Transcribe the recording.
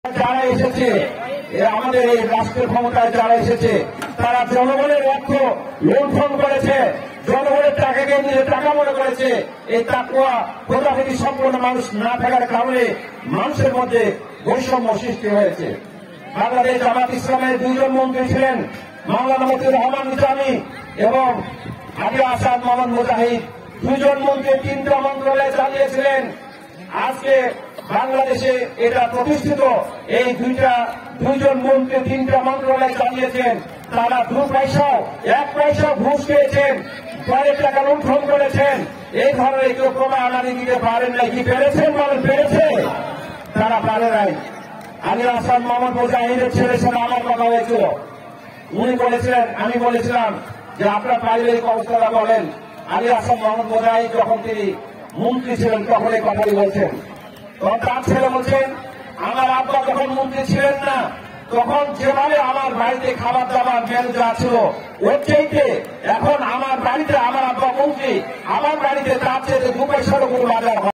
যারা এসেছে আমাদের এই রাষ্ট্রের ক্ষমতায় যারা এসেছে তারা জনগণের অর্থ লুণ্ঠন করেছে, জনগণের টাকাকে নিজের টাকা মনে করেছে। এই তাকওয়া খোদাখুদি সম্পন্ন মানুষ না থাকার কারণে মানুষের মধ্যে বৈষম্য সৃষ্টি হয়েছে। বাংলাদেশ জামাত ইসলামের দুইজন মন্ত্রী ছিলেন, মাওলানা মতিউর রহমান নিজামী এবং আবু আসাদ মোহাম্মদ মুজাহিদ। দুইজন মন্ত্রী তিনটা মন্ত্রণালয় চালিয়েছিলেন। আজকে বাংলাদেশে এটা প্রতিষ্ঠিত, এই দুইজন মন্ত্রী তিনটা মন্ত্রণালয় চালিয়েছেন। তারা 2 পয়সা 1 পয়সা ঘুষ খেয়েছেন, পরের টাকা লুণ্ঠন করেছেন। এই ধরনের কেউ প্রমাণ আমাদের দিতে পারেন নাই। কি পেরেছেন বলেন? পেরেছে? তারা পারে নাই। আলী আসাদ মোহাম্মদ মুজাহিদের ছেলের সাথে আমার কথা হয়েছিল। উনি বলেছিলেন, আমি বলেছিলাম যে আপনার পারিবারিক অবস্থাটা বলেন। আলী আসাদ মোহাম্মদ মুজাহিদ যখন তিনি মন্ত্রী ছিলেন তখন এই কথাটি বলছেন। তখন তার ছেলে বলছেন, আমার আব্বা যখন মন্ত্রী ছিলেন না তখন যেভাবে আমার বাড়িতে খাবার দাবার মেনু যা ছিল ওর চাইতে এখন আমার বাড়িতে আমার আব্বা মন্ত্রী, আমার বাড়িতে তার চাইতে 2 পয়সারও কোনো বাজার হয়।